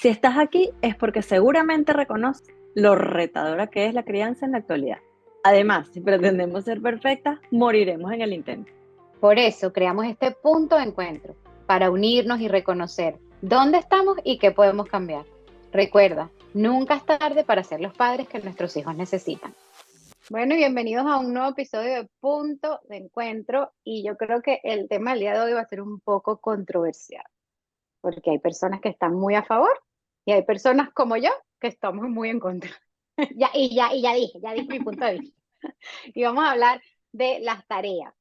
Si estás aquí es porque seguramente reconoces lo retadora que es la crianza en la actualidad. Además, si pretendemos ser perfectas, moriremos en el intento. Por eso creamos este punto de encuentro, para unirnos y reconocer dónde estamos y qué podemos cambiar. Recuerda, nunca es tarde para ser los padres que nuestros hijos necesitan. Bueno, y bienvenidos a un nuevo episodio de Punto de Encuentro. Y yo creo que el tema del día de hoy va a ser un poco controversial, porque hay personas que están muy a favor y hay personas como yo que estamos muy en contra. Ya dije mi punto de vista. Y vamos a hablar de las tareas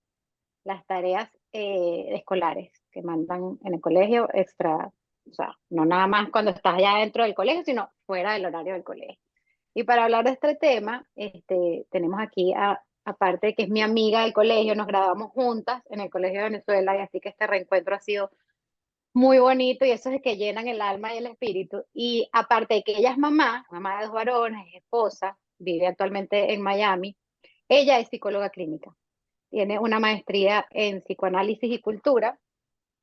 escolares que mandan en el colegio extra, o sea, no nada más cuando estás ya dentro del colegio, sino fuera del horario del colegio. Y para hablar de este tema, tenemos aquí, aparte de que es mi amiga del colegio, nos graduamos juntas en el Colegio de Venezuela, y así que este reencuentro ha sido muy bonito y eso es que llenan el alma y el espíritu. Y aparte de que ella es mamá de dos varones, es esposa, vive actualmente en Miami, ella es psicóloga clínica. Tiene una maestría en psicoanálisis y cultura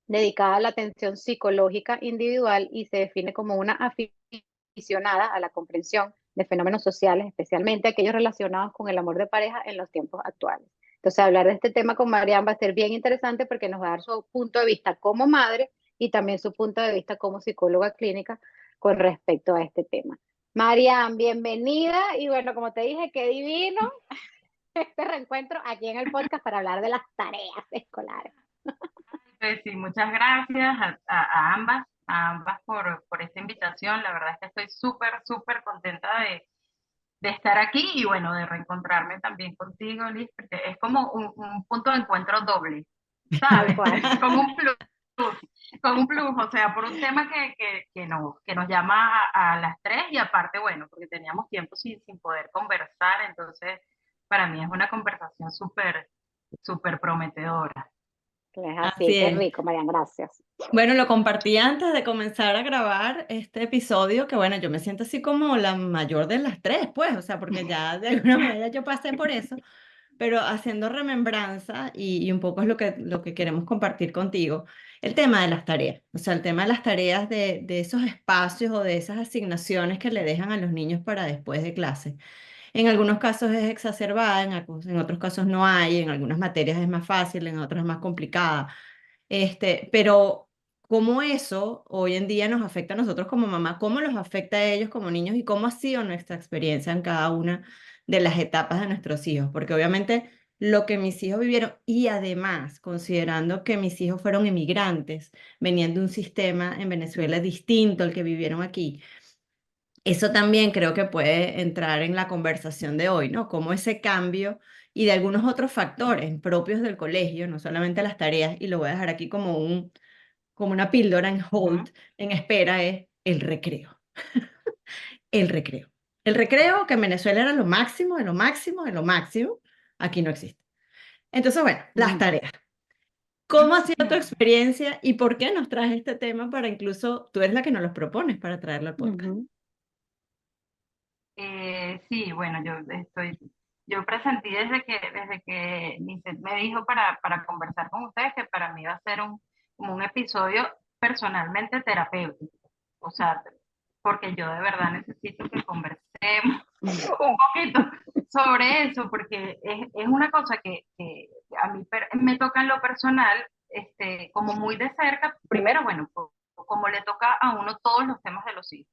dedicada a la atención psicológica individual y se define como una aficionada a la comprensión de fenómenos sociales, especialmente aquellos relacionados con el amor de pareja en los tiempos actuales. Entonces, hablar de este tema con Marian va a ser bien interesante porque nos va a dar su punto de vista como madre y también su punto de vista como psicóloga clínica con respecto a este tema. Marian, bienvenida y bueno, como te dije, qué divino este reencuentro aquí en el podcast para hablar de las tareas escolares. Pues sí, muchas gracias a ambas por esta invitación. La verdad es que estoy súper contenta de estar aquí y bueno, de reencontrarme también contigo, Liz, porque es como un punto de encuentro doble, Tal ¿sabes? cual. Con un plus, o sea, por un tema que nos llama a las tres y aparte, bueno, porque teníamos tiempo sin poder conversar, entonces para mí es una conversación súper prometedora. Es Así así, qué es. rico, Marian, gracias. Bueno, lo compartí antes de comenzar a grabar este episodio, que bueno, yo me siento así como la mayor de las tres, pues, o sea, porque ya de alguna manera yo pasé por eso, pero haciendo remembranza y un poco es lo que queremos compartir contigo, el tema de las tareas, o sea, el tema de las tareas de esos espacios o de esas asignaciones que le dejan a los niños para después de clase. En algunos casos es exacerbada, en otros casos no hay, en algunas materias es más fácil, en otras es más complicada. Pero cómo eso hoy en día nos afecta a nosotros como mamá, cómo los afecta a ellos como niños y cómo ha sido nuestra experiencia en cada una de las etapas de nuestros hijos, porque obviamente lo que mis hijos vivieron y además considerando que mis hijos fueron inmigrantes, venían de un sistema en Venezuela distinto al que vivieron aquí. Eso también creo que puede entrar en la conversación de hoy, ¿no? Cómo ese cambio y de algunos otros factores propios del colegio, no solamente las tareas, y lo voy a dejar aquí como una píldora en hold, Ujú. en espera, es el recreo. El recreo. El recreo que en Venezuela era lo máximo, de lo máximo, de lo máximo, aquí no existe. Entonces, bueno, las Mm. tareas. ¿Cómo ha sido tu experiencia y por qué nos traes este tema para incluso, tú eres la que nos los propones para traerlo al podcast? Ujú. Sí, bueno, yo presentí desde que Nicet me dijo para conversar con ustedes que para mí va a ser como un episodio personalmente terapéutico. O sea, porque yo de verdad necesito que conversemos un poquito sobre eso, porque es una cosa que a mí me toca en lo personal, como muy de cerca. Primero, bueno, como le toca a uno todos los temas de los hijos.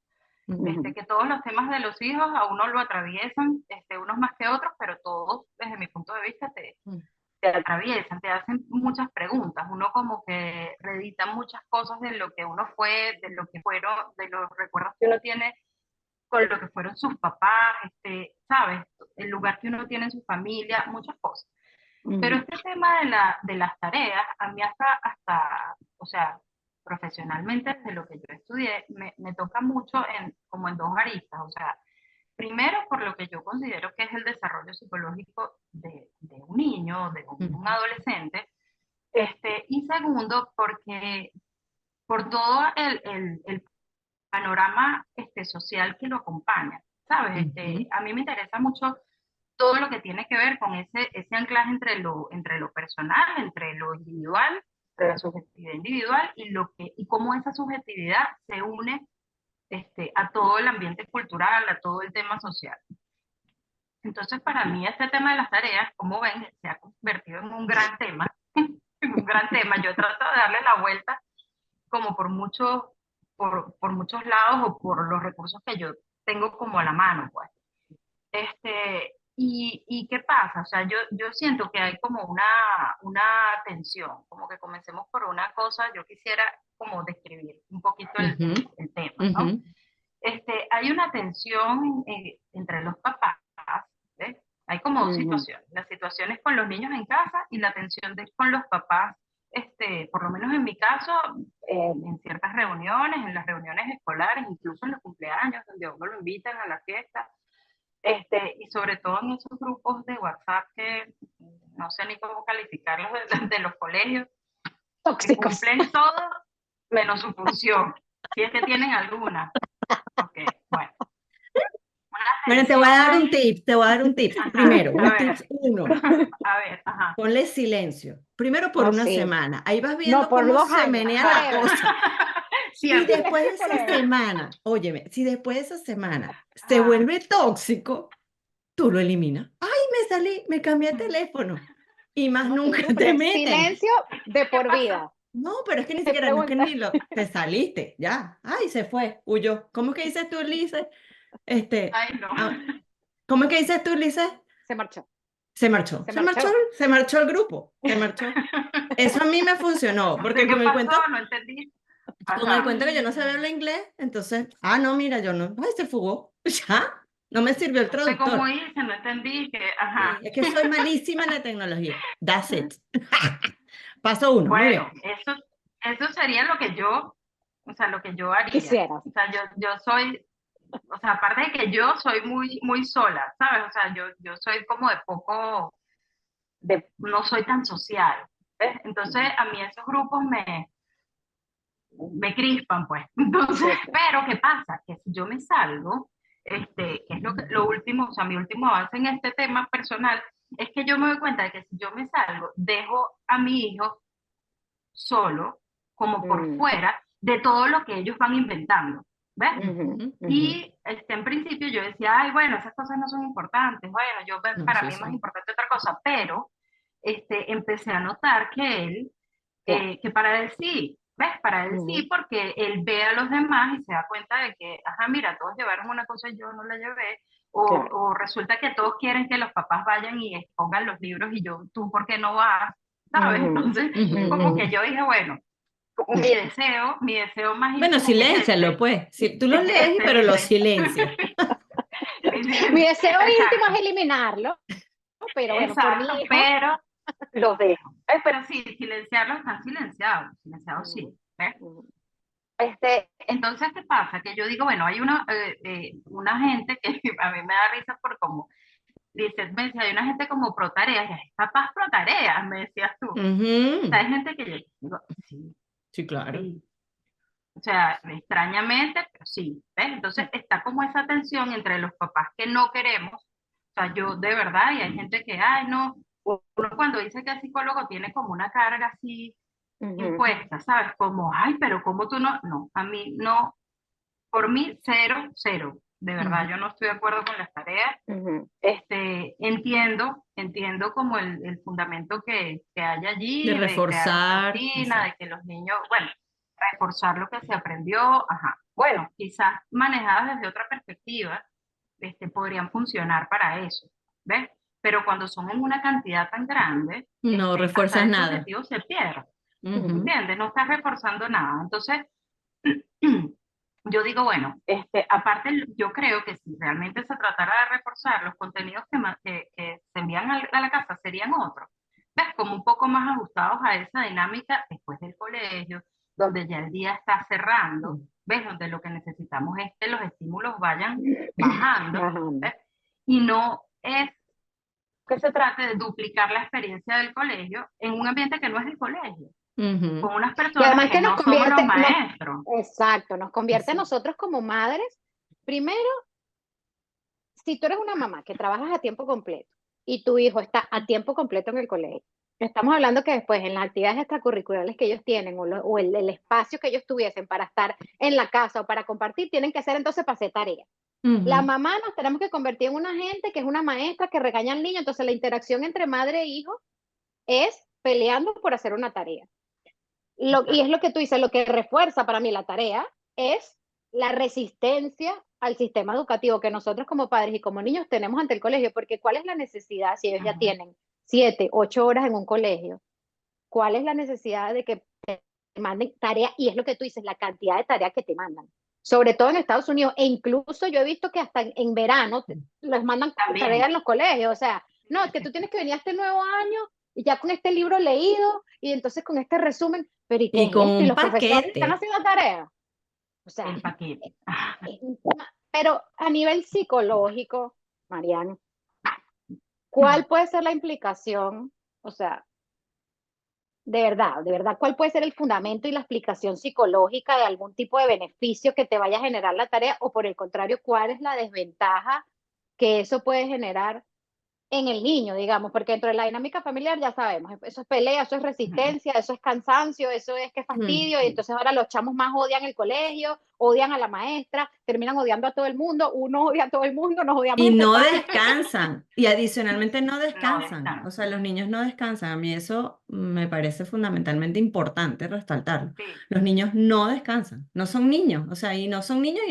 Ujú. Que todos los temas de los hijos a uno lo atraviesan, unos más que otros, pero todos, desde mi punto de vista, Mm. te atraviesan, te hacen muchas preguntas. Uno como que reedita muchas cosas de lo que uno fue, de lo que fueron, de los recuerdos que uno tiene con lo que fueron sus papás, ¿sabes? El lugar que uno tiene en su familia, muchas cosas. Pero Ujú. este tema de las tareas, a mí o sea, profesionalmente, desde lo que yo estudié, me toca mucho como en dos aristas. O sea, primero por lo que yo considero que es el desarrollo psicológico de un niño, de un Mm. adolescente, y segundo porque por todo el panorama social que lo acompaña, ¿sabes? Ujú. A mí me interesa mucho todo lo que tiene que ver con ese anclaje entre lo personal, entre lo individual, entre la subjetividad individual y cómo esa subjetividad se une a todo el ambiente cultural, a todo el tema social. Entonces, para mí este tema de las tareas, como ven, se ha convertido en un gran tema, en un gran tema. Yo trato de darle la vuelta como por muchos lados o por los recursos que yo tengo como a la mano, pues. Y ¿qué pasa? O sea, yo siento que hay como una tensión, como que comencemos por una cosa, yo quisiera como describir un poquito Ujú, el tema, ¿no? ujú, Hay una tensión entre los papás, ¿ves? Hay como dos Ujú. situaciones, las situaciones con los niños en casa y la tensión con los papás, por lo menos en mi caso, en ciertas reuniones, en las reuniones escolares, incluso en los cumpleaños, donde a uno lo invitan a la fiesta, y sobre todo en esos grupos de WhatsApp que no sé ni cómo calificarlos de los colegios, que Tóxicos. cumplen todo menos su función, si es que tienen alguna. Ok, bueno. Una Bueno, te voy a tensión dar un ahí. tip, te voy a dar un tip. Ajá, Primero, a un ver, tip uno, a ver, ajá. ponle silencio. Primero por No, una sí. semana. Ahí vas No, viendo por cómo 2 años, se menea la forever. cosa. Si Siempre. después de esa Forever. semana, óyeme, si después de esa semana se Ajá. vuelve tóxico, tú lo eliminas. Ay, me salí, me cambié de teléfono. Y más No, nunca tú te pones meten. silencio de ¿Qué por pasó? vida. No, pero es que ni Te siquiera, no es que preguntas, ni lo, te saliste, ya. Ay, se fue, huyó. ¿Cómo es que dices tú, Lice? Ay, no. Ah, ¿cómo es que dices tú, Lice? se marchó, Se marchó, se se marchó, marchó. se marchó el grupo, se marchó. Eso a mí me funcionó, No sé porque qué pasó, no entendí. con el Ajá. cuento que yo no sabía hablar inglés, entonces, no, mira, yo no, ay, se fugó, ya, no me sirvió el No sé cómo traductor. hice, no entendí que, Sí, ajá. es que soy malísima en la tecnología. That's it. Paso uno, muy Bueno, bien. eso sería lo que yo, o sea, lo que yo haría. Quisieras. O sea, yo soy, o sea, aparte de que yo soy muy, muy sola, ¿sabes? O sea, yo soy como de poco, no soy tan social, ¿ves? Entonces, a mí esos grupos me crispan, pues. Entonces, Sí, sí. pero ¿qué pasa? Que si yo me salgo, que es lo último, o sea, mi último avance en este tema personal, es que yo me doy cuenta de que si yo me salgo, dejo a mi hijo solo, como por Mm, fuera de todo lo que ellos van inventando, ¿ves? ujú, Ujú. ujú. Y en principio yo decía, ay, bueno, esas cosas no son importantes, bueno, No, para sí, mí es más sí. importante otra cosa, pero empecé a notar que él, Claro. que para él sí, ¿ves? Para él sí, Ujú, porque él ve a los demás y se da cuenta de que, ajá, mira, todos llevaron una cosa y yo no la llevé, claro. o resulta que todos quieren que los papás vayan y expongan los libros y yo, tú, ¿por qué no vas? ¿Sabes? Ujú, Entonces, como ujú. que yo dije, bueno, mi deseo más Bueno, íntimo que es siléncialo, pues. Tú lo es lees, pero lo dice, silencias. Mi deseo íntimo exacto, es eliminarlo, pero bueno, por mi exacto, hijo. pero los dejo. Pero sí, silenciarlos están silenciados, silenciados Ujú, sí. ¿Ves? ujú. Entonces, ¿qué pasa? Que yo digo, bueno, hay una gente que a mí me da risa por como, dice, me decía, hay una gente como pro tareas, y es papás pro tareas, me decías tú. O sea, Ujú. hay gente que yo digo, sí, Sí, claro. sí. O sea, extrañamente, pero sí, ¿ves? Entonces está como esa tensión entre los papás que no queremos, o sea, yo de verdad, y hay gente que, ay, no, uno cuando dice que es psicólogo tiene como una carga así Ujú, impuesta, ¿sabes? Como, ay, pero ¿cómo tú no? No, a mí no, por mí cero, cero, de verdad, Ujú. yo no estoy de acuerdo con las tareas. ujú. Entiendo como el fundamento que hay De allí, de crear una reforzar. rutina, de Exacto. que los niños, bueno, reforzar lo que se aprendió, ajá. Bueno, quizás manejadas desde otra perspectiva, podrían funcionar para eso, ¿ves? Pero cuando son en una cantidad tan grande, No hasta refuerzas ese nada. objetivo se pierde, Ujú. ¿entiendes? No estás reforzando nada. Entonces, yo digo, bueno, aparte yo creo que si realmente se tratara de reforzar, los contenidos que se envían a la casa serían otros, ¿ves? Como un poco más ajustados a esa dinámica después del colegio, donde ya el día está cerrando, ¿ves? Donde lo que necesitamos es que los estímulos vayan bajando, Bajando. ¿ves? Y no es que se trate de duplicar la experiencia del colegio en un ambiente que no es el colegio, Ujú. con unas Y personas además que que nos no somos los convierte, maestros. exacto, nos convierte a Exacto. nosotros como madres. Primero, si tú eres una mamá que trabajas a tiempo completo y tu hijo está a tiempo completo en el colegio, Estamos hablando que después en las actividades extracurriculares que ellos tienen o el espacio que ellos tuviesen para estar en la casa o para compartir, tienen que ser entonces para hacer tareas. La Ujú. mamá nos tenemos que convertir en una gente que es una maestra que regaña al niño, entonces la interacción entre madre e hijo es peleando por hacer una tarea. Y es Exacto. lo que tú dices, lo que refuerza para mí la tarea es la resistencia al sistema educativo que nosotros como padres y como niños tenemos ante el colegio, porque ¿cuál es la necesidad si ellos ya Ujú. tienen 7, 8 horas en un colegio? ¿Cuál es la necesidad de que te manden tarea? Y es lo que tú dices, la cantidad de tareas que te mandan. Sobre todo en Estados Unidos, e incluso yo he visto que hasta en verano les mandan tareas También. en los colegios. O sea, Sí, no, sí, es que sí, tú tienes sí. que venir a este nuevo año y ya con este libro leído y entonces con este resumen. Pero ¿y qué Y con es esto? ¿Y un los profesores están paquete. haciendo tareas? O sea, El paquete. es un tema. Pero a nivel psicológico, Mariano, ¿cuál puede ser la implicación? O sea, de verdad, ¿cuál puede ser el fundamento y la explicación psicológica de algún tipo de beneficio que te vaya a generar la tarea? O por el contrario, ¿cuál es la desventaja que eso puede generar en el niño, digamos? Porque dentro de la dinámica familiar ya sabemos, eso es pelea, eso es Ujú. resistencia, eso es cansancio, eso es que Mm. fastidio, y entonces ahora los chamos más odian el colegio, odian a la maestra, terminan odiando a todo el mundo, uno odia a todo el mundo, nos odiamos Y entre no padres. descansan, y adicionalmente no No descansan, o sea, descansan. los niños no descansan. A mí eso me parece fundamentalmente importante resaltarlo. Sí, Los niños no descansan, no son niños, o sea, y no son niños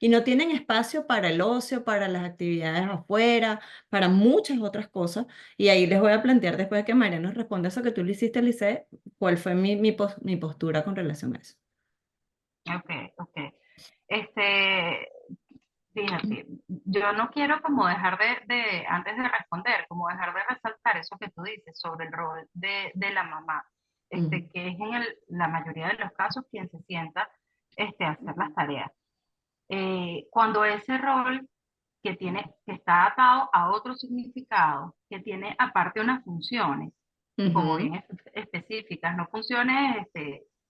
y no tienen espacio para el ocio, para las actividades afuera, para muchas otras cosas. Y ahí les voy a plantear, después de que María nos responda eso que tú le hiciste, Lice, cuál fue mi postura con relación a eso. ok, ok. Este, fíjate, yo no quiero como dejar antes de responder, como dejar de resaltar eso que tú dices sobre el rol de la mamá, Mm, que es en la mayoría de los casos quien se sienta a hacer las tareas. Cuando ese rol que está atado a otro significado, que tiene aparte unas funciones, como ujú, bien específicas, no funciones,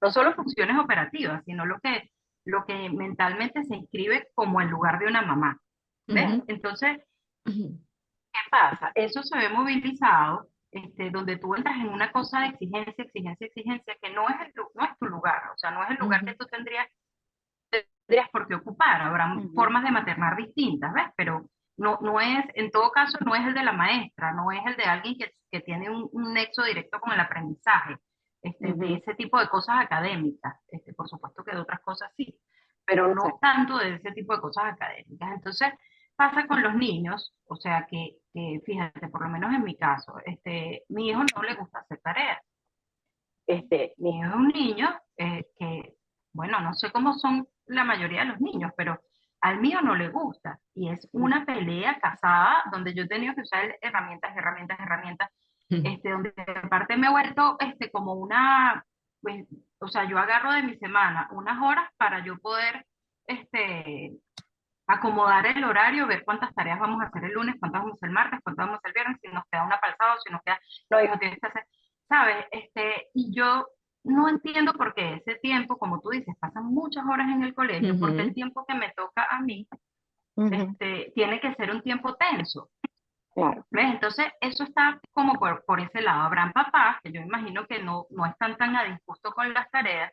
no solo funciones operativas, sino lo que mentalmente se inscribe como el lugar de una mamá. ¿Ves? ujú, Entonces, ujú, ¿qué pasa? Eso se ve movilizado, donde tú entras en una cosa de exigencia, exigencia, exigencia, que no es, no es tu lugar, o sea, no es el lugar que ujú, tú tendrías por qué ocupar. Habrá Ujú, formas de maternar distintas, ¿ves? Pero no es, en todo caso, no es el de la maestra, no es el de alguien que tiene un nexo directo con el aprendizaje, de ujú, ese tipo de cosas académicas. Por supuesto que de otras cosas sí, pero no exacto. tanto de ese tipo de cosas académicas. Entonces, pasa con los niños, o sea que fíjate, por lo menos en mi caso, mi hijo no le gusta hacer tareas. Mi hijo es un niño que, bueno, no sé cómo son la mayoría de los niños, pero al mío no le gusta. Y es una pelea casada donde yo he tenido que usar herramientas, herramientas, herramientas, ujú. donde aparte me he vuelto como una, pues, o sea, yo agarro de mi semana unas horas para yo poder este, acomodar el horario, ver cuántas tareas vamos a hacer el lunes, cuántas vamos a hacer el martes, cuántas vamos a hacer el viernes, si nos queda una para el sábado, si nos queda, no, hijo, tienes que hacer, ¿sabes? Y yo no entiendo por qué ese tiempo, como tú dices, pasan muchas horas en el colegio, porque el Ujú, tiempo que me toca a mí, Ujú, tiene que ser un tiempo tenso. claro. ¿Ves? Entonces, eso está como por ese lado. Habrán papás que yo imagino que no están tan a disgusto con las tareas,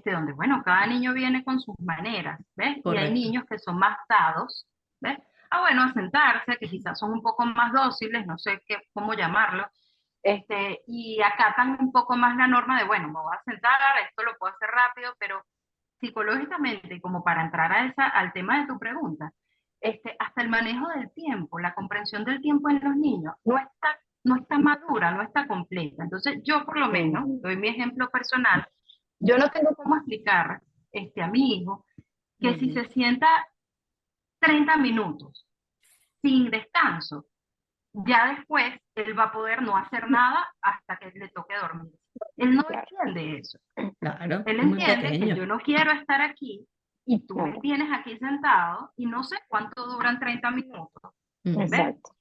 donde, bueno, cada niño viene con sus maneras, ¿ves? Y hay correcto. niños que son más dados, ¿ves? Bueno, a sentarse, que quizás son un poco más dóciles, no sé cómo llamarlo, y acatan un poco más la norma de, bueno, me voy a sentar, esto lo puedo hacer rápido, pero psicológicamente, como para entrar al tema de tu pregunta, hasta el manejo del tiempo, la comprensión del tiempo en los niños no está madura, no está completa. Entonces, yo por lo menos, Ujú, doy mi ejemplo personal, yo no tengo cómo explicar a mi hijo que si Ujú, se sienta 30 minutos sin descanso, ya después él va a poder no hacer nada hasta que le toque dormir. Él no claro, entiende eso. claro, Él es muy entiende que yo pequeño. no quiero estar aquí y tú me claro. tienes aquí sentado y no sé cuánto duran 30 minutos. Ujú, ¿Ves? Exacto.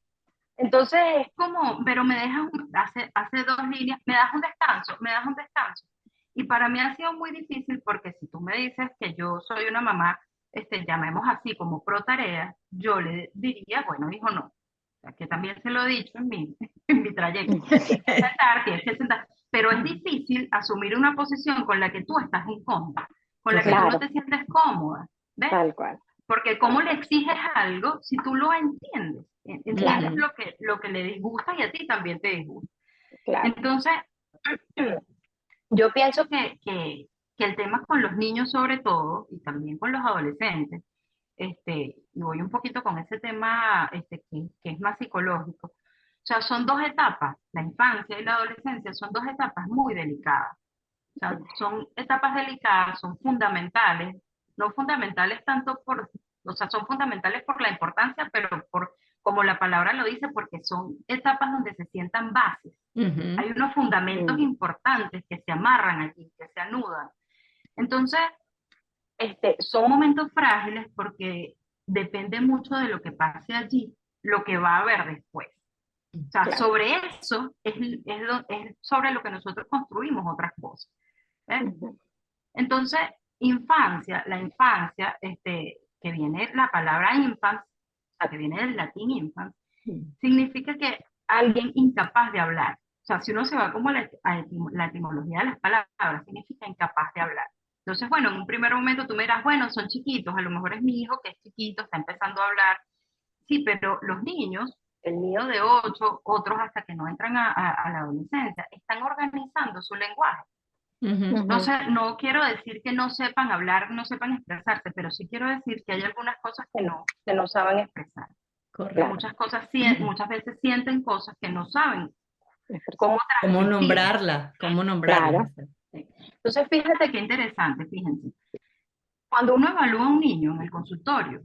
Entonces es como, pero me dejas, hace dos líneas, me das un descanso, me das un descanso. Y para mí ha sido muy difícil porque si tú me dices que yo soy una mamá, llamemos así como pro tarea, yo le diría, bueno, hijo, no. sea, que también se lo he dicho en mi trayecto, tienes que sentar, pero es difícil asumir una posición con la que tú estás en contra, con la que tú Correcto. no Claro, te sientes cómoda, ¿ves? tal cual. Porque cómo le exiges algo si tú lo entiendes, entiendes Ujú. lo que le disgusta y a ti también te disgusta. Claro. Entonces, yo pienso que el tema con los niños sobre todo, y también con los adolescentes, y voy un poquito con ese tema que es más psicológico, o sea, son dos etapas, la infancia y la adolescencia son dos etapas muy delicadas. O sea, son etapas delicadas, son fundamentales, no fundamentales tanto por, o sea, son fundamentales por la importancia, pero por, como la palabra lo dice, porque son etapas donde se sientan bases. Ujú. Hay unos fundamentos Mm, importantes que se amarran allí, que se anudan. Entonces, son momentos frágiles porque depende mucho de lo que pase allí, lo que va a haber después. O sea, claro. sobre eso es sobre lo que nosotros construimos otras cosas. ¿Ves? Ujú, Entonces, infancia, la infancia, que viene la palabra infant, o sea, que viene del latín infant, significa que alguien incapaz de hablar. O sea, si uno se va como la etimología de las palabras, significa incapaz de hablar. Entonces, bueno, en un primer momento tú me dirás, bueno, son chiquitos, a lo mejor es mi hijo que es chiquito, está empezando a hablar. Sí, pero los niños, el mío de 8, otros hasta que no entran a la adolescencia, están organizando su lenguaje. Ujú. ujú, Entonces, no quiero decir que no sepan hablar, no sepan expresarse, pero sí quiero decir que hay algunas cosas que no saben expresar. Correcto. claro. Muchas cosas, muchas veces sienten cosas que no saben Expresar. cómo ¿Cómo transmitir. nombrarla? ¿Cómo nombrarla? Claro. Exacto. ¿Sí? Entonces, fíjate qué interesante, fíjense. Cuando uno evalúa a un niño en el consultorio,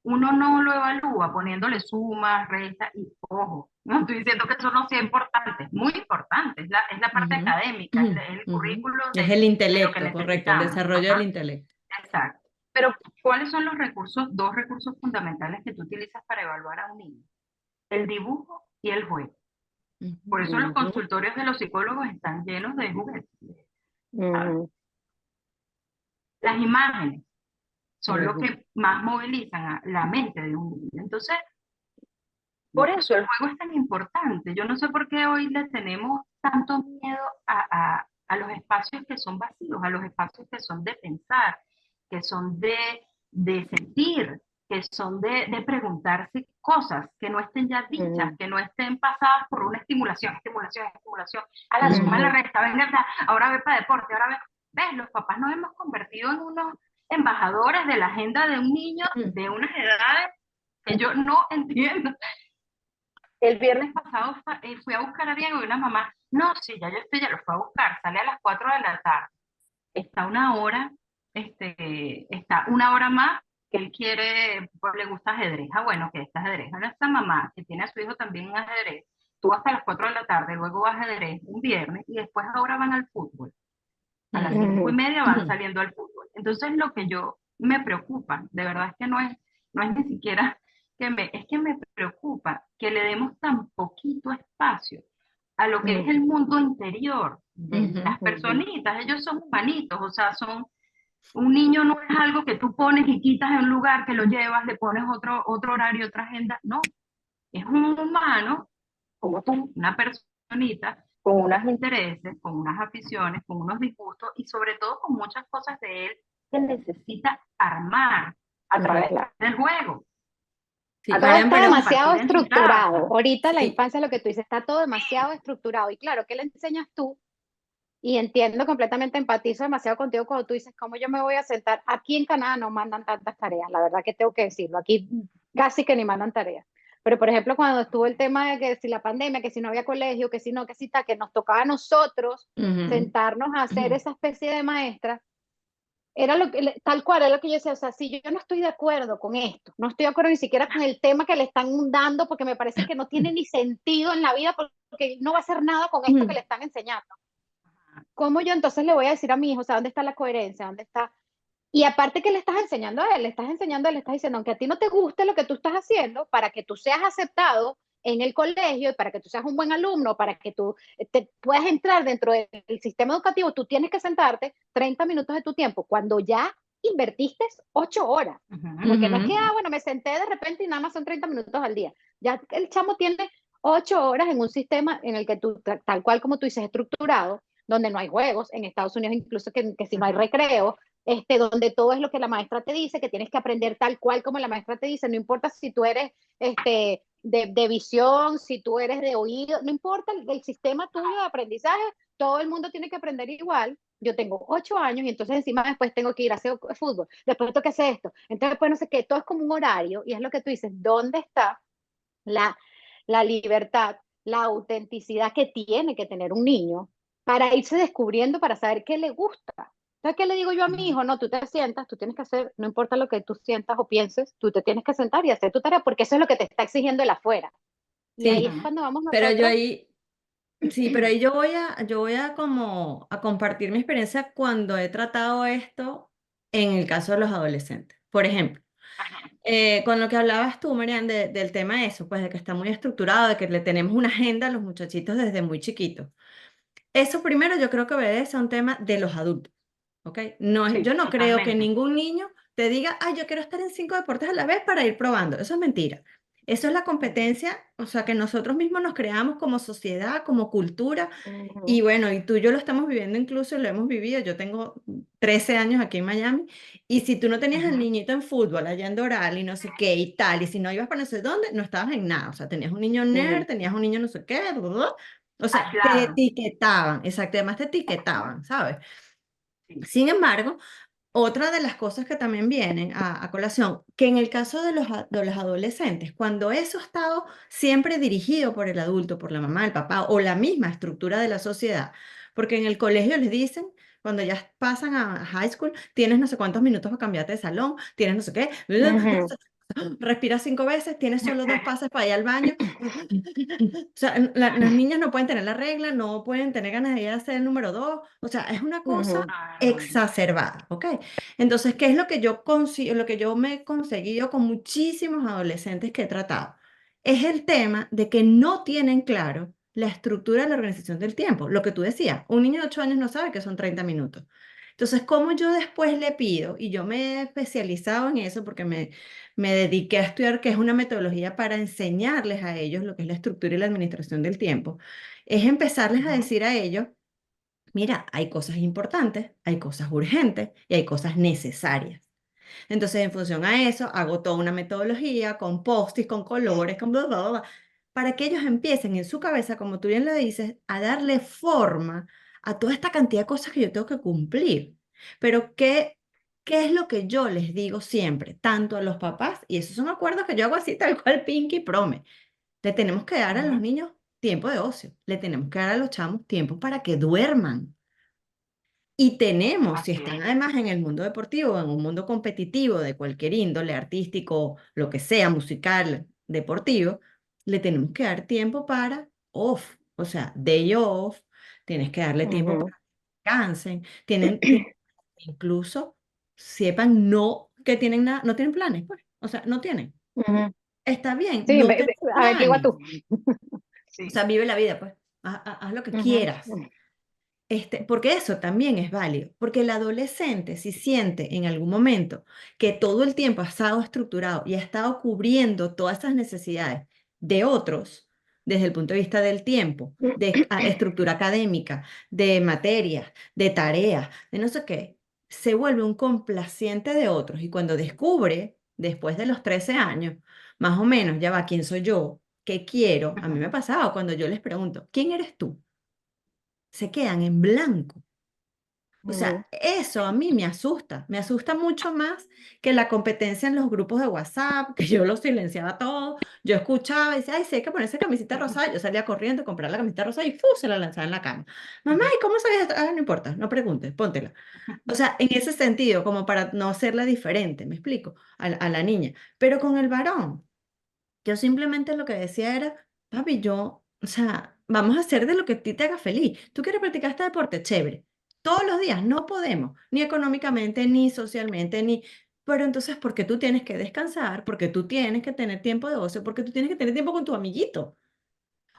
uno no lo evalúa poniéndole sumas, restas y ojo. No estoy diciendo que eso no sea importante, es muy importante, es la parte Ujú. académica, es el Ujú. currículo Es el de lo que intelecto, correcto, el necesitamos. desarrollo del Ajá, intelecto. exacto. Pero, ¿cuáles son los recursos, dos recursos fundamentales que tú utilizas para evaluar a un niño? El dibujo y el juego. Por Ujú. eso los Ujú, consultorios de los psicólogos están llenos de juguetes, ¿sabes? ujú, Las imágenes son lo ujú, que más movilizan a la mente de un niño. Entonces, por eso el juego es tan importante. Yo no sé por qué hoy le tenemos tanto miedo a los espacios que son vacíos, a los espacios que son de pensar, que son de sentir, que son de preguntarse cosas, que no estén ya dichas, ujú, que no estén pasadas por una estimulación, estimulación, estimulación. A la suma, a la ujú. resta, venga acá, ahora ve para deporte, ahora ve. ¿Ves? Los papás nos hemos convertido en unos embajadores de la agenda de un niño Ujú. de unas edades que yo no entiendo. El viernes pasado fui a buscar a Diego y una mamá, no, sí, ya yo estoy, ya lo fue a buscar, sale a las 4 de la tarde, está una hora, está una hora más que él quiere, pues le gusta ajedrez. Ah, bueno, que está ajedrez. Ahora esta mamá que tiene a su hijo también en ajedrez, tú hasta las 4 de la tarde, luego va a ajedrez un viernes y después ahora van al fútbol. A las cinco y Ujú, media van saliendo al fútbol. Entonces lo que yo me preocupa, de verdad es que no es ni siquiera es que me preocupa que le demos tan poquito espacio a lo que es el ujú, mundo interior de Ujú. las ujú, personitas. Ellos son humanitos, o sea, un niño no es algo que tú pones y quitas en un lugar, que lo llevas, le pones otro horario, otra agenda. No, es un humano como tú, una personita con unos intereses, con unas aficiones, con unos disgustos y sobre todo con muchas cosas de él que necesita armar a través Correcto. del juego, Sí, a Todo través Marian, está de pero demasiado compartir en su estructurado. casa. Ahorita la sí, infancia, lo que tú dices, está todo demasiado estructurado. Y claro, ¿qué le enseñas tú? Y entiendo completamente, empatizo demasiado contigo cuando tú dices, ¿cómo yo me voy a sentar? Aquí en Canadá no mandan tantas tareas, la verdad que tengo que decirlo. Aquí casi que ni mandan tareas. Pero, por ejemplo, cuando estuvo el tema de que si la pandemia, que si no había colegio, que si no, que si tal, que nos tocaba a nosotros ujú. sentarnos a hacer esa especie de maestra, era lo que, tal cual, era lo que yo decía, o sea, si yo no estoy de acuerdo con esto, no estoy de acuerdo ni siquiera con el tema que le están dando, porque me parece que no tiene ni sentido en la vida, porque no va a hacer nada con esto que le están enseñando. ¿Cómo yo entonces le voy a decir a mi hijo, o sea, dónde está la coherencia? ¿Dónde está? Y aparte que le estás enseñando a él, le estás enseñando a él, le estás diciendo, aunque a ti no te guste lo que tú estás haciendo, para que tú seas aceptado en el colegio y para que tú seas un buen alumno, para que tú te puedas entrar dentro del sistema educativo, tú tienes que sentarte 30 minutos de tu tiempo, cuando ya invertiste 8 horas. Ujú. Porque no es que, Ujú. bueno, me senté de repente y nada más son 30 minutos al día. Ya el chamo tiene 8 horas en un sistema en el que tú, tal cual como tú dices, estructurado, donde no hay juegos, en Estados Unidos incluso que si no hay Ujú. recreo, donde todo es lo que la maestra te dice, que tienes que aprender tal cual como la maestra te dice, no importa si tú eres de visión, si tú eres de oído, no importa el sistema tuyo de aprendizaje, todo el mundo tiene que aprender igual. Yo tengo 8 años y entonces encima después tengo que ir a hacer fútbol, después tengo que hacer esto, entonces después no sé qué, todo es como un horario y es lo que tú dices, ¿dónde está la, la libertad, la autenticidad que tiene que tener un niño para irse descubriendo, para saber qué le gusta? Entonces, ¿qué le digo yo a mi Ujú. hijo? No, tú te sientas, tú tienes que hacer, no importa lo que tú sientas o pienses, tú te tienes que sentar y hacer tu tarea porque eso es lo que te está exigiendo el afuera. Y ahí Sí, es Ujú. cuando vamos pero yo nosotros. ahí, sí, pero ahí yo voy a como a compartir mi experiencia cuando he tratado esto en el caso de los adolescentes. Por ejemplo, Ajá. con lo que hablabas tú, Marian, del tema de eso, pues de que está muy estructurado, de que le tenemos una agenda a los muchachitos desde muy chiquitos. Eso primero yo creo que obedece a un tema de los adultos, ¿ok? No, Sí, yo no creo que totalmente. ningún niño te diga, ay, yo quiero estar en 5 deportes a la vez para ir probando. Eso es mentira. Eso es la Ujú. competencia, o sea, que nosotros mismos nos creamos como sociedad, como cultura. Y Ujú, bueno, y tú y yo lo estamos viviendo incluso, lo hemos vivido. Yo tengo 13 años aquí en Miami. Y si tú no tenías al Ujú. niñito en fútbol, allá en Doral y no sé qué y tal, y si no ibas para no sé dónde, no estabas en nada. O sea, tenías un niño nerd, ujú, tenías un niño no sé qué, bla, bla, bla. O sea, te Aislado. etiquetaban, exacto, además te etiquetaban, ¿sabes? Sí. Sin embargo, otra de las cosas que también vienen a colación, que en el caso de los adolescentes, cuando eso ha estado siempre dirigido por el adulto, por la mamá, el papá o la misma estructura de la sociedad, porque en el colegio les dicen, cuando ya pasan a high school, tienes no sé cuántos minutos para cambiarte de salón, tienes no sé qué, ujú, respiras 5 veces, tienes solo 2 pases para ir al baño. O sea, las niñas no pueden tener la regla, no pueden tener ganas de ir a hacer el número 2. O sea, es una cosa ujú, Ay, exacerbada, ¿ok? Entonces, ¿qué es lo que yo consigo, lo que yo me he conseguido con muchísimos adolescentes que he tratado? Es el tema de que no tienen claro la estructura de la organización del tiempo. Lo que tú decías, un niño de 8 años no sabe que son 30 minutos. Entonces, ¿cómo yo después le pido? Y yo me he especializado en eso porque me dediqué a estudiar, que es una metodología para enseñarles a ellos lo que es la estructura y la administración del tiempo, es empezarles a ujú. decir a ellos, mira, hay cosas importantes, hay cosas urgentes y hay cosas necesarias. Entonces, en función a eso, hago toda una metodología con post-its, con colores, con bla, bla, bla, bla, para que ellos empiecen en su cabeza, como tú bien lo dices, a darle forma a toda esta cantidad de cosas que yo tengo que cumplir. Pero, ¿qué es lo que yo les digo siempre, tanto a los papás? Y esos son acuerdos que yo hago así, tal cual Pinky Prome. Le tenemos que dar a los Ujú. niños tiempo de ocio, le tenemos que dar a los chamos tiempo para que duerman. Y tenemos, si Así están es. además en el mundo deportivo, en un mundo competitivo de cualquier índole, artístico, lo que sea, musical, deportivo, le tenemos que dar tiempo para off, o sea, day off, tienes que darle tiempo para ujú, que descansen, tienen tiempo que incluso sepan no que tienen nada, no tienen planes, pues, o sea, no tienen. ujú. Está bien, Sí, no tener averigua planes, tú. o Sí. sea, vive la vida, pues, haz lo que Ujú, quieras. Porque eso también es válido, porque el adolescente si siente en algún momento que todo el tiempo ha estado estructurado y ha estado cubriendo todas esas necesidades de otros, desde el punto de vista del tiempo, de estructura académica, de materias, de tareas, de no sé qué, se vuelve un complaciente de otros y cuando descubre, después de los 13 años, más o menos, ya va, ¿quién soy yo? ¿Qué quiero? A mí me ha Ujú. pasado cuando yo les pregunto, ¿quién eres tú? Se quedan en blanco. O ujú, sea, eso a mí me asusta mucho más que la competencia en los grupos de WhatsApp, que yo los silenciaba todos, yo escuchaba y decía, ay, sí, hay que ponerse camiseta rosada, yo salía corriendo a comprar la camiseta rosada y ¡fu! Se la lanzaba en la cama. Mamá, ¿y cómo sabías esto? Ah, no importa, no preguntes, póntela. O sea, en ese sentido, como para no hacerla diferente, me explico, a la niña. Pero con el varón. Yo simplemente lo que decía era, papi, o sea, vamos a hacer de lo que a ti te haga feliz. ¿Tú quieres practicar este deporte? Chévere. Todos los días no podemos, ni económicamente, ni socialmente, ni... Pero entonces, ¿por qué tú tienes que descansar? Porque tú tienes que tener tiempo de ocio, porque tú tienes que tener tiempo con tu amiguito.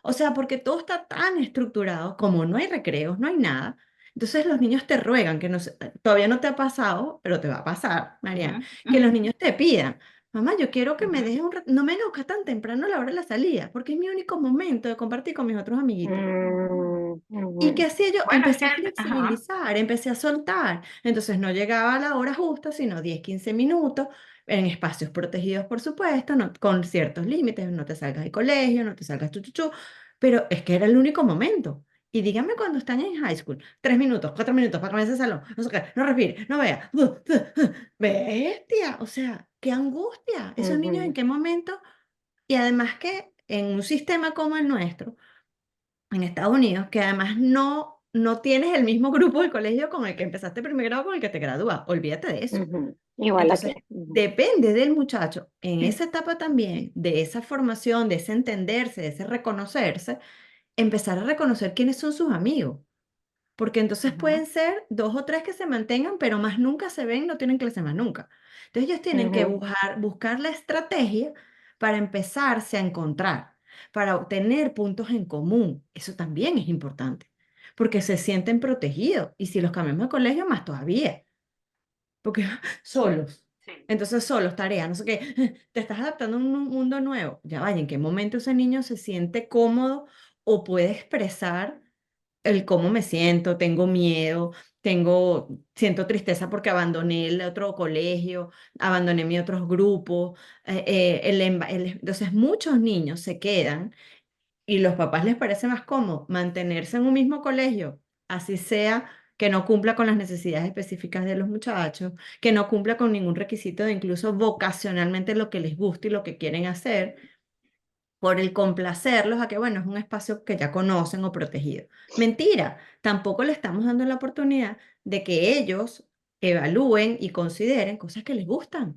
O sea, porque todo está tan estructurado, como no hay recreos, no hay nada. Entonces los niños te ruegan, que no, todavía no te ha pasado, pero te va a pasar, Mariana, que los niños te pidan, mamá, yo quiero que me Ujú, dejes un rato, no me enoja tan temprano a la hora de la salida, porque es mi único momento de compartir con mis otros amiguitos. ¿Y qué ujú, hacía yo? bueno, es Empecé que, a ajá, flexibilizar, empecé a soltar. Entonces no llegaba a la hora justa, sino 10 15 minutos, en espacios protegidos, por supuesto, con ciertos límites. No te salgas del colegio, no te salgas chu. Pero es que era el único momento. Y dígame cuando están en high school, 3 minutos, 4 minutos para comer ese salón, no sé qué, no respire, no vea. Bestia, o sea, qué angustia. Esos niños en ujú, qué momento. Y además que en un sistema como el nuestro, en Estados Unidos, que además no tienes el mismo grupo de colegio con el que empezaste primer grado con el que te gradúas. Olvídate de eso. ujú. Igual aquí. Entonces, Ujú, depende del muchacho en esa etapa también, de esa formación, de ese entenderse, de ese reconocerse, empezar a reconocer quiénes son sus amigos. Porque entonces ujú, pueden ser dos o tres que se mantengan, pero más nunca se ven, no tienen clase más nunca. Entonces ellos tienen que ujú, buscar la estrategia para empezarse a encontrar, para obtener puntos en común. Eso también es importante, porque se sienten protegidos. Y si los cambiamos de colegio, más todavía, porque solos. sí, Entonces, solos, tareas, no sé qué, te estás adaptando a un mundo nuevo. Ya vaya, ¿en qué momento ese niño se siente cómodo o puede expresar el cómo me siento? Tengo miedo, siento tristeza porque abandoné el otro colegio, abandoné mi otros grupos. Entonces, muchos niños se quedan y los papás les parece más cómodo mantenerse en un mismo colegio, así sea que no cumpla con las necesidades específicas de los muchachos, que no cumpla con ningún requisito de incluso vocacionalmente lo que les gusta y lo que quieren hacer por el complacerlos a que, bueno, es un espacio que ya conocen o protegido. Mentira, tampoco le estamos dando la oportunidad de que ellos evalúen y consideren cosas que les gustan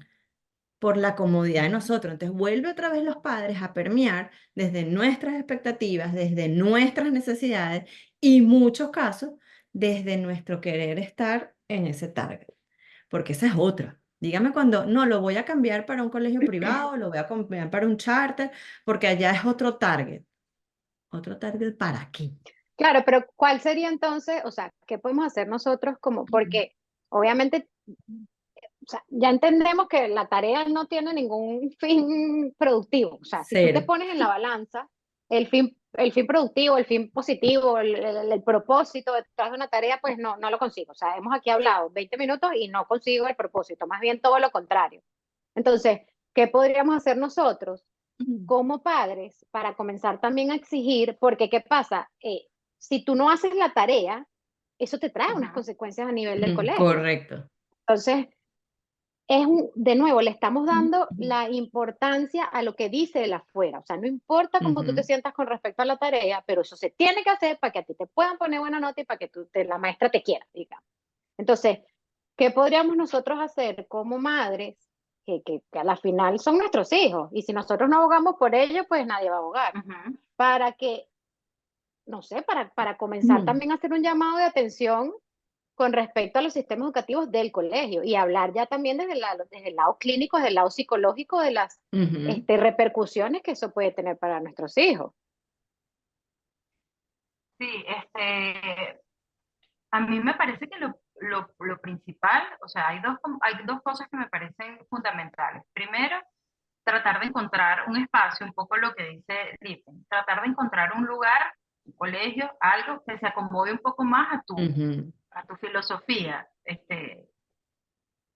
por la comodidad de ujú, nosotros. Entonces vuelve otra vez los padres a permear desde nuestras expectativas, desde nuestras necesidades y muchos casos desde nuestro querer estar en ese target, porque esa es otra. Dígame cuando, no, lo voy a cambiar para un colegio privado, lo voy a cambiar para un charter, porque allá es otro target. ¿Otro target para qué? claro, pero ¿cuál sería entonces, o sea, qué podemos hacer nosotros como, porque obviamente, o sea, ya entendemos que la tarea no tiene ningún fin productivo, o sea, si tú te Cero. pones en la balanza el fin productivo, el fin positivo, el propósito detrás de una tarea, pues no lo consigo, o sea, hemos aquí hablado 20 minutos y no consigo el propósito, más bien todo lo contrario. Entonces, ¿qué podríamos hacer nosotros como padres para comenzar también a exigir? Porque, ¿qué pasa? Si tú no haces la tarea, eso te trae unas ujú, consecuencias a nivel del colegio. Correcto. Entonces, de nuevo, le estamos dando la importancia a lo que dice el afuera. O sea, no importa cómo tú te Ujú, sientas con respecto a la tarea, pero eso se tiene que hacer para que a ti te puedan poner buena nota y para que la maestra te quiera, digamos. Entonces, ¿qué podríamos nosotros hacer como madres, que a la final son nuestros hijos? Y si nosotros no abogamos por ellos, pues nadie va a abogar. ujú. Para que, no sé, para comenzar ujú, también a hacer un llamado de atención con respecto a los sistemas educativos del colegio y hablar ya también desde el lado clínico, desde el lado psicológico de las ujú, repercusiones que eso puede tener para nuestros hijos. Sí, a mí me parece que lo principal, o sea, hay dos cosas que me parecen fundamentales. Primero, tratar de encontrar un espacio, un poco lo que dice Lipen, tratar de encontrar un lugar, un colegio, algo que se acomode un poco más ujú, a tu filosofía,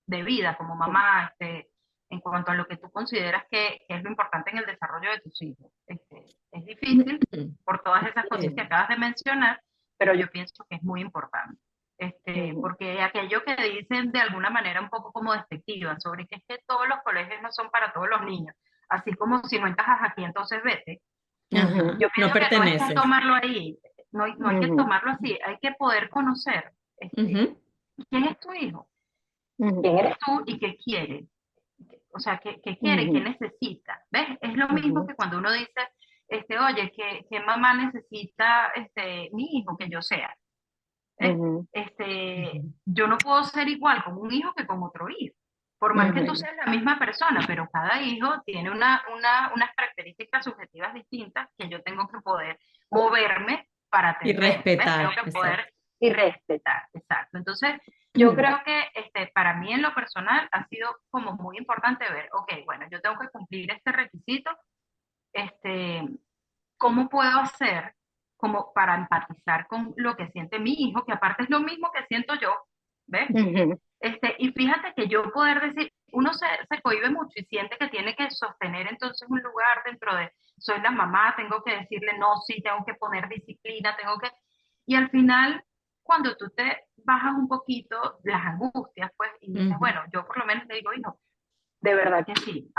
de vida como mamá, en cuanto a lo que tú consideras que es lo importante en el desarrollo de tus hijos. Es difícil ujú. por todas esas cosas que Sí. acabas de mencionar, pero yo pienso que es muy importante. Ujú, Porque aquello que dicen de alguna manera un poco como despectiva sobre que es que todos los colegios no son para todos los niños, así como si no encajas aquí, entonces vete. ujú, Ajá, Yo no pienso que no es que perteneces. tomarlo ahí, no hay que ujú, tomarlo así, hay que poder conocer Ujú, quién es tu hijo, quién ujú, eres tú y qué quiere. O sea, qué quiere, qué ujú, necesita. ¿Ves? Es lo mismo ujú, que cuando uno dice, oye, que mamá necesita mi hijo que yo sea. ¿Ves? ujú, ujú, Yo no puedo ser igual con un hijo que con otro hijo. Por más que tú ujú, seas la misma persona, pero cada hijo tiene unas características subjetivas distintas que yo tengo que poder moverme para y atender. ¿Ves? Tengo respetar, que poder exacto. Y respetar, exacto. Entonces, yo creo que para mí en lo personal ha sido como muy importante ver, ok, bueno, yo tengo que cumplir este requisito, este, ¿cómo puedo hacer como para empatizar con lo que siente mi hijo, que aparte es lo mismo que siento yo, ¿ves? Ujú. Y fíjate que yo poder decir, uno se cohíbe mucho y siente que tiene que sostener entonces un lugar dentro de, soy la mamá, tengo que decirle no, sí, tengo que poner disciplina, tengo que... Y al final, cuando tú te bajas un poquito las angustias, pues, y dices, Ujú. bueno, yo por lo menos le digo, hijo, de verdad que sí,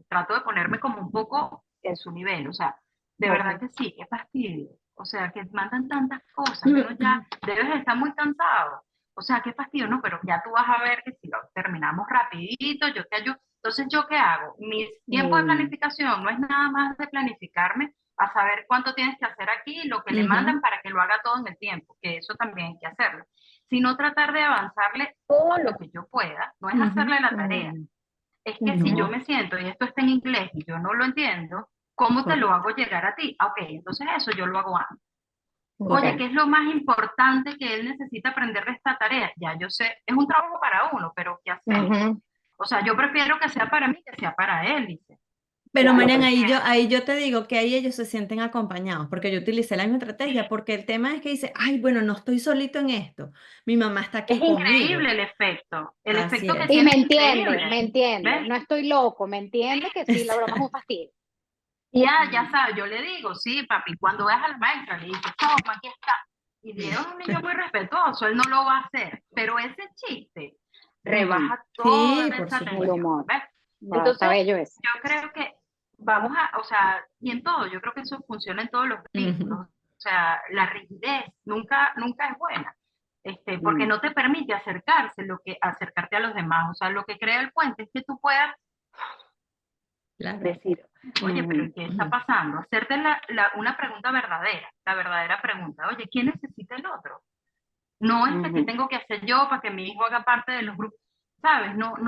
trato de ponerme como un poco en su nivel, o sea, de verdad Ok. que sí, qué fastidio, o sea, que mandan tantas cosas, que uno ya debes estar muy cansado, o sea, qué fastidio, no, pero ya tú vas a ver que si lo terminamos rapidito, yo te ayudo. Entonces, ¿yo qué hago? Mi tiempo de Mm, planificación no es nada más de planificarme a saber cuánto tienes que hacer aquí, lo que le Ujú. mandan para que lo haga todo en el tiempo, que eso también hay que hacerlo, sino tratar de avanzarle todo lo que yo pueda, no es Ujú. hacerle la tarea, mm, es que si yo ujú. me siento y esto está en inglés y yo no lo entiendo, ¿cómo te lo Correcto, hago llegar a ti? Ah, ok, entonces eso yo lo hago antes. Oye, Ok. ¿qué es lo más importante que él necesita aprender de esta tarea? Ya yo sé, es un trabajo para uno, pero ¿qué hacemos? Ujú. O sea, yo prefiero que sea para mí que sea para él, dice. pero Claro, Marian, pero ahí yo te digo que ahí ellos se sienten acompañados, porque yo utilicé la misma estrategia, porque el tema es que dice, ay, bueno, no estoy solito en esto, mi mamá está Es aquí conmigo. increíble el Así efecto que es. y tiene es increíble, me entiende. ¿ves? No estoy loco, me entiende que sí, la broma es un Exacto. fastidio. Y ya Mm, sabes, yo le digo, sí, papi, cuando veas a la maestra, le dices, toma, aquí está. Y Diego es un niño muy respetuoso, él no lo va a hacer, pero ese chiste ujú. rebaja toda Sí, por esa El tensión, supuesto. humor. ¿ves? No, está Entonces, bello eso. yo creo que vamos a, o sea, y en todo, yo creo que eso funciona en todos los Ujú. vínculos. O sea, la rigidez nunca es buena, porque Mm, no te permite acercarte a los demás. O sea, lo que crea el puente es que tú puedas Claro. decir, oye, pero ujú, ¿qué está Ujú. pasando? Hacerte una pregunta verdadera, la verdadera pregunta, oye, ¿quién necesita el otro? No es que qué ujú. tengo que hacer yo para que mi hijo haga parte de los grupos, ¿sabes? No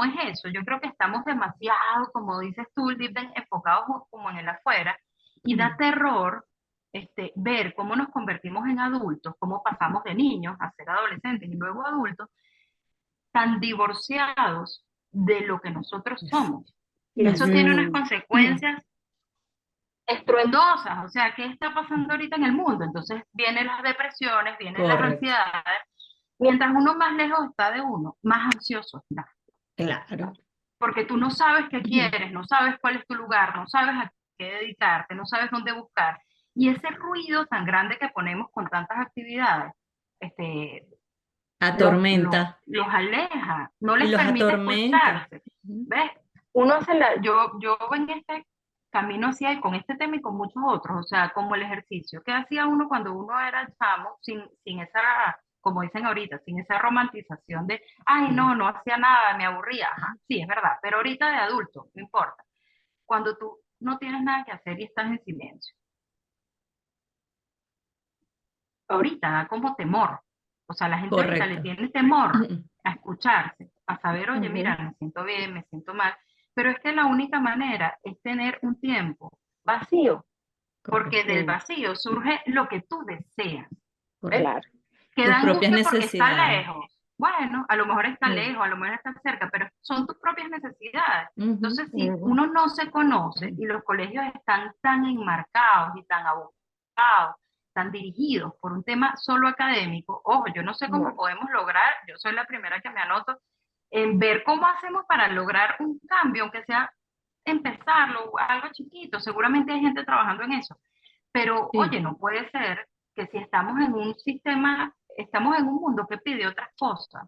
es eso. Yo creo que estamos demasiado, como dices tú, Linden, enfocados como en el afuera y da terror ver cómo nos convertimos en adultos, cómo pasamos de niños a ser adolescentes y luego adultos, tan divorciados de lo que nosotros somos. Y eso Así tiene es. unas Mm, consecuencias estruendosas, o sea, ¿qué está pasando ahorita en el mundo? Entonces vienen las depresiones, vienen las Correcto. ansiedades. Mientras uno más lejos está de uno, más ansioso está, Claro. porque tú no sabes qué Ujú. quieres, no sabes cuál es tu lugar, no sabes a qué dedicarte, no sabes dónde buscar. Y ese ruido tan grande que ponemos con tantas actividades, este, Atormenta. los aleja, no Y les los permite atormenta. escucharse. Ujú. ¿Ves? Yo en este camino hacía y con este tema y con muchos otros, o sea, como el ejercicio que hacía uno cuando uno era chamo, sin esa, como dicen ahorita, sin esa romantización de, ay, Ujú. no hacía nada, me aburría. Ajá, sí, es verdad, pero ahorita de adulto, no importa. Cuando tú no tienes nada que hacer y estás en silencio, ahorita da como temor. O sea, la gente ahorita le Correcto. tiene temor Ujú. a escucharse, a saber, oye, ujú. mira, me siento bien, me siento mal, pero es que la única manera es tener un tiempo vacío, porque Correcto. del Mm, vacío surge lo que tú deseas, ¿ves? Correcto. claro. Que Tus da propias angustia porque está necesidades. lejos. Bueno, a lo mejor está Mm, lejos, a lo mejor está cerca, pero son tus propias necesidades. Ujú. Entonces, si ujú. uno no se conoce y los colegios están tan enmarcados y tan abocados, tan dirigidos por un tema solo académico, ojo, yo no sé cómo No, podemos lograr, yo soy la primera que me anoto, en ver cómo hacemos para lograr un cambio, aunque sea empezarlo, algo chiquito, seguramente hay gente trabajando en eso, pero Sí. oye, no puede ser que si estamos en un sistema, estamos en un mundo que pide otras cosas.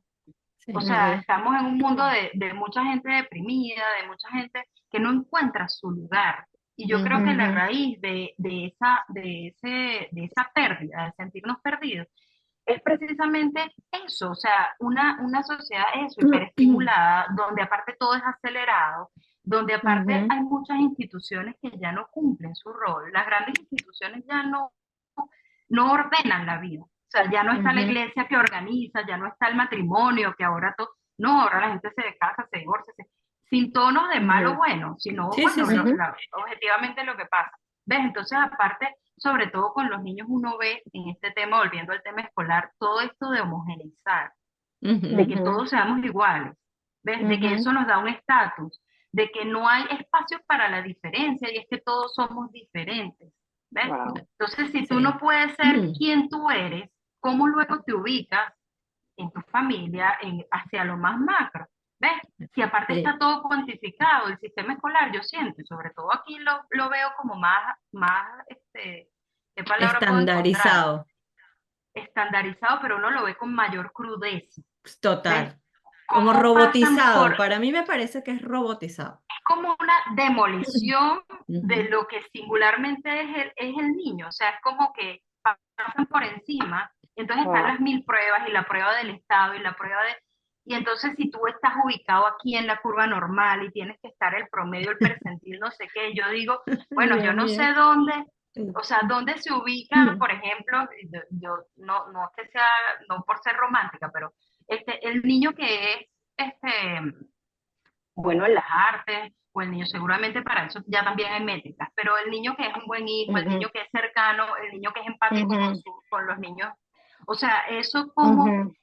O Sí. sea, ujú. estamos en un mundo de mucha gente deprimida, de mucha gente que no encuentra su lugar. Y yo creo que Ujú. la raíz de esa pérdida, de sentirnos perdidos, es precisamente eso, o sea, una sociedad eso, hiperestimulada, donde aparte todo es acelerado, donde aparte Ujú. hay muchas instituciones que ya no cumplen su rol. Las grandes instituciones ya no ordenan la vida. O sea, ya no está la Ujú. iglesia que organiza, ya no está el matrimonio, que ahora todo, no, ahora la gente se casa, se divorcia, sin tonos de malo o Ujú. bueno, sino, Sí, sí, bueno, sí. Ujú. objetivamente lo que pasa. ¿Ves? Entonces, aparte, sobre todo con los niños, uno ve en este tema, volviendo al tema escolar, todo esto de homogeneizar, de que Ujú. todos seamos iguales, ¿ves? De que Ujú. eso nos da un estatus, de que no hay espacio para la diferencia y es que todos somos diferentes, ¿ves? Wow. Entonces, si tú Sí. no puedes ser quien tú eres, ¿cómo luego te ubicas en tu familia hacia lo más macro? ¿Ves? Si aparte Sí. está todo cuantificado, el sistema escolar, yo siento, y sobre todo aquí lo veo como ¿qué palabra puedo encontrar? Estandarizado. Estandarizado, pero uno lo ve con mayor crudeza. ¿Ves? Total. Como Cómo pasan robotizado. por, Para mí me parece que es robotizado. es como una demolición de Ujú. lo que singularmente es el niño, o sea, es como que pasan por encima, entonces están Wow. las 1000 pruebas y la prueba del estado y la prueba de... Y entonces si tú estás ubicado aquí en la curva normal y tienes que estar el promedio, el percentil, no sé qué, yo digo, bueno, yo Dios no mío. sé dónde, Sí. o sea, dónde se ubica, por ejemplo, yo no es que sea, no por ser romántica, pero el niño que es bueno en las artes, o el niño seguramente para eso ya también hay métricas, pero el niño que es un buen hijo, el Ujú. niño que es cercano, el niño que es empático Ujú. con los niños, o sea, eso como, Ujú.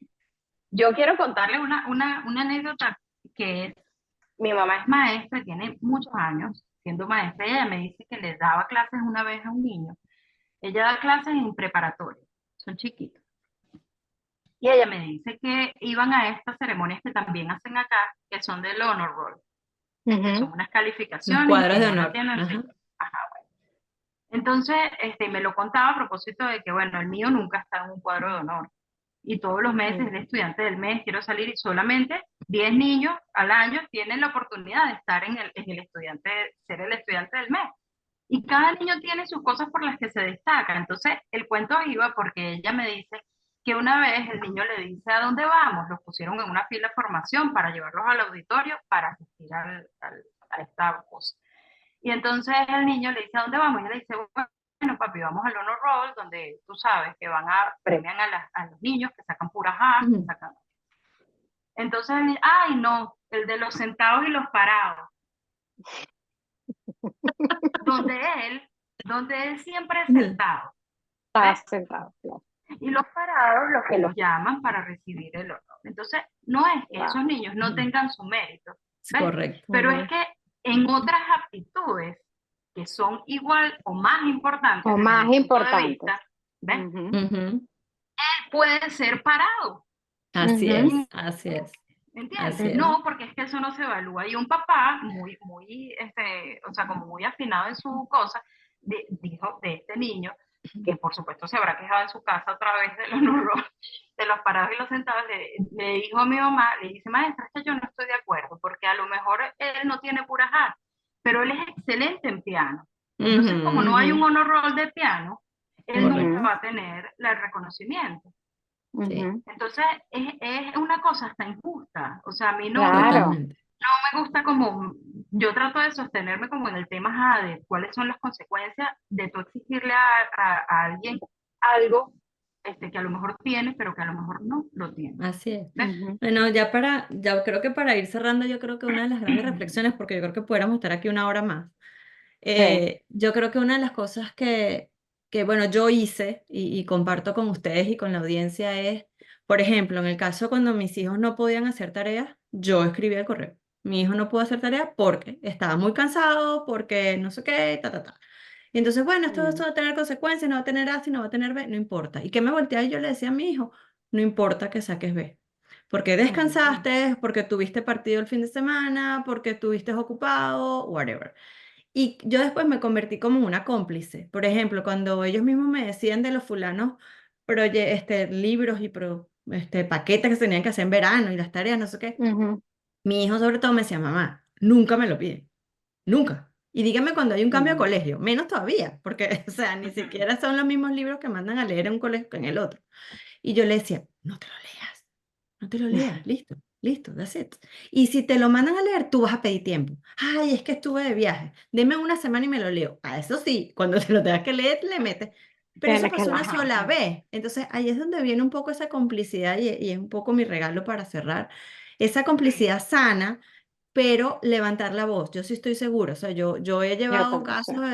yo quiero contarle una anécdota que es, mi mamá es maestra, tiene muchos años siendo maestra, y ella me dice que le daba clases una vez a un niño, ella da clases en preparatoria, son chiquitos, y ella me dice que iban a estas ceremonias que también hacen acá, que son del honor roll, que Ujú. son unas Los calificaciones y cuadros de quien no la honor. tiene, sí. Ajá. Ajá, bueno. Entonces, me lo contaba a propósito de que, bueno, el mío nunca está en un cuadro de honor. Y todos los meses Ujú. de estudiante del mes quiero salir y solamente 10 niños al año tienen la oportunidad de estar en el estudiante, ser el estudiante del mes. Y cada niño tiene sus cosas por las que se destaca. Entonces, el cuento iba porque ella me dice que una vez el niño le dice a dónde vamos, los pusieron en una fila de formación para llevarlos al auditorio para asistir a esta cosa. Y entonces el niño le dice a dónde vamos, y ella le dice, bueno, papi, vamos al honor roll, donde tú sabes que premian a los niños que sacan puras A, que Ujú. sacan... Entonces el niño, ay no, el de los sentados y los parados, donde él, donde él siempre es Ujú. sentado, Estaba ¿ves? sentado. Claro. Y los parados, los que los llaman para recibir el honor. Entonces, no es que Wow. esos niños no tengan su mérito, Es ¿ves? correcto. Pero es Ujú. que en otras aptitudes que son igual o más importantes O desde más mi punto de importantes. vista, ¿ves? Ujú. Ujú. Puede ser parado, Ujú. Así es, ¿me entiendes? así es. Ujú. No, porque es que eso no se evalúa. Y un papá muy, o sea, como muy afinado en su cosa, dijo de este niño, que por supuesto se habrá quejado en su casa otra vez de los horror, de los parados y los sentados, le dijo a mi mamá, le dice, maestra, es que yo no estoy de acuerdo, porque a lo mejor él no tiene pura art, pero él es excelente en piano. Ujú, Entonces, como no ujú. hay un honor roll de piano, él nunca Correcto. Ujú. va a tener el reconocimiento. Sí, Ujú. Entonces, es una cosa hasta injusta. O sea, a mí no Claro. totalmente. me gusta como, yo trato de sostenerme como en el tema de cuáles son las consecuencias de tú exigirle a alguien algo que a lo mejor tiene, pero que a lo mejor no lo tiene. Así es. ¿Ves? Ujú. Bueno, ya creo que para ir cerrando, yo creo que una de las grandes reflexiones, porque yo creo que pudiéramos estar aquí una hora más, Sí. yo creo que una de las cosas que bueno, yo hice y comparto con ustedes y con la audiencia es, por ejemplo, en el caso cuando mis hijos no podían hacer tareas, yo escribía el correo. Mi hijo no pudo hacer tarea porque estaba muy cansado, porque no sé qué, ta, ta, ta. Y entonces, bueno, esto Mm. va a tener consecuencias, no va a tener A, si no va a tener B, no importa. ¿Y qué me volteaba y yo le decía a mi hijo? No importa que saques B. Porque Ujú. descansaste, porque tuviste partido el fin de semana, porque estuviste ocupado, whatever. Y yo después me convertí como en una cómplice. Por ejemplo, cuando ellos mismos me decían de los fulanos libros y paquetes que se tenían que hacer en verano y las tareas, no sé qué, Ujú. mi hijo sobre todo me decía, mamá, nunca me lo pide. Nunca. Y dígame cuando hay un cambio de Ujú. colegio, menos todavía, porque, o sea, ni siquiera son los mismos libros que mandan a leer en un colegio que en el otro. Y yo le decía, no te lo leas, no te lo leas, listo, listo, that's it. Y si te lo mandan a leer, tú vas a pedir tiempo. Ay, es que estuve de viaje, deme una semana y me lo leo. A eso sí, cuando te lo tengas que leer, le metes. Pero eso Tiene que pasó una lajar. sola vez. Entonces, ahí es donde viene un poco esa complicidad y es un poco mi regalo para cerrar. Esa Sí. complicidad sana pero levantar la voz, yo sí estoy segura, o sea, yo he Yo llevado también, sí. casos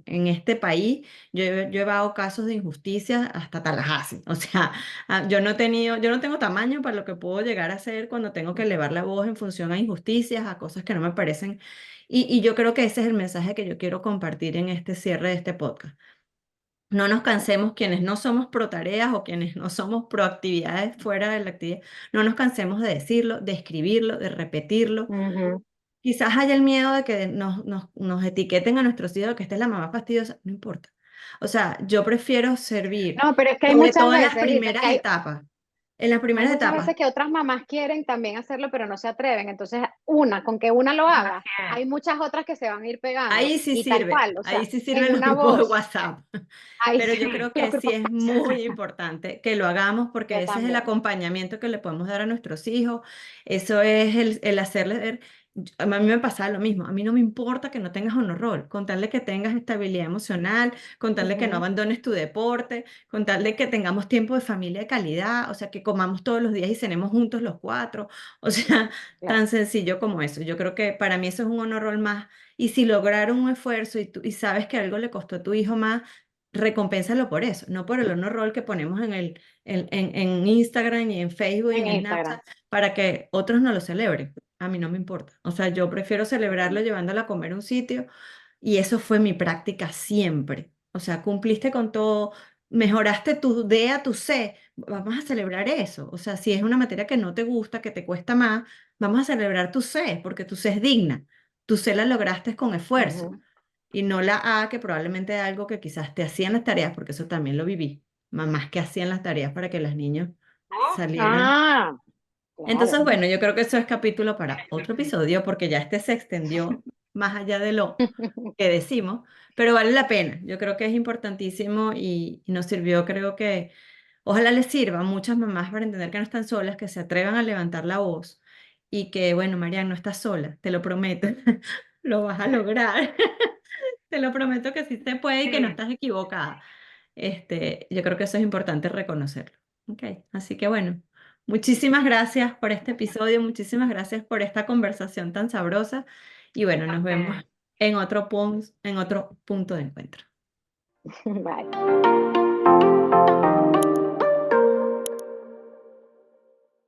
en este país, yo he llevado casos de injusticia hasta Tallahassee, o sea, yo no tengo tamaño para lo que puedo llegar a hacer cuando tengo que elevar la voz en función a injusticias, a cosas que no me parecen, y yo creo que ese es el mensaje que yo quiero compartir en este cierre de este podcast. No nos cansemos quienes no somos pro tareas o quienes no somos pro actividades fuera de la actividad, no nos cansemos de decirlo, de escribirlo, de repetirlo. Ujú. Quizás haya el miedo de que nos etiqueten a nuestros hijos que esta es la mamá fastidiosa, no importa. O sea, yo prefiero servir, No, pero es que hay sobre muchas todo en las veces, Isa, primeras etapas. En las hay primeras muchas etapas, veces que otras mamás quieren también hacerlo, pero no se atreven. Entonces, una, con que una lo haga, Así es. hay muchas otras que se van a ir pegando. Y tal cual, o ahí sea, sí en sirven los una grupos de voz, WhatsApp. ahí Pero sí, yo Sí, creo los que sí grupos. es muy importante que lo hagamos porque Yo ese es el también. acompañamiento que le podemos dar a nuestros hijos. Eso es el hacerles ver. A mí me pasaba lo mismo. A mí no me importa que no tengas honor con tal de que tengas estabilidad emocional, con tal de que no Ujú, abandones tu deporte, con tal de que tengamos tiempo de familia de calidad, o sea, que comamos todos los días y cenemos juntos los cuatro. O sea, claro. tan sencillo como eso. Yo creo que para mí eso es un honor más. Y si lograron un esfuerzo y sabes que algo le costó a tu hijo más, recompénsalo por eso, no por el honor roll que ponemos en Instagram y en Facebook y En en Instagram. Snapchat para que otros no lo celebren. A mí no me importa. O sea, yo prefiero celebrarlo llevándolo a comer a un sitio y eso fue mi práctica siempre. O sea, cumpliste con todo, mejoraste tu D a tu C, vamos a celebrar eso. O sea, si es una materia que no te gusta, que te cuesta más, vamos a celebrar tu C, porque tu C es digna. Tu C la lograste con esfuerzo Ujú. y no la A, que probablemente es algo que quizás te hacían las tareas, porque eso también lo viví. Mamás que hacían las tareas para que los niños uf, salieran. Ah, claro. Entonces, bueno, yo creo que eso es capítulo para otro episodio, porque ya este se extendió más allá de lo que decimos, pero vale la pena. Yo creo que es importantísimo y nos sirvió, creo que, ojalá les sirva a muchas mamás para entender que no están solas, que se atrevan a levantar la voz y que, bueno, Mariana, no estás sola, te lo prometo, lo vas a lograr. Te lo prometo que sí se puede y que no sí, estás equivocada. Yo creo que eso es importante reconocerlo. Ok, así que bueno, muchísimas gracias por este episodio, muchísimas gracias por esta conversación tan sabrosa y bueno, a nos vemos ustedes. en otro punto de encuentro. Vale.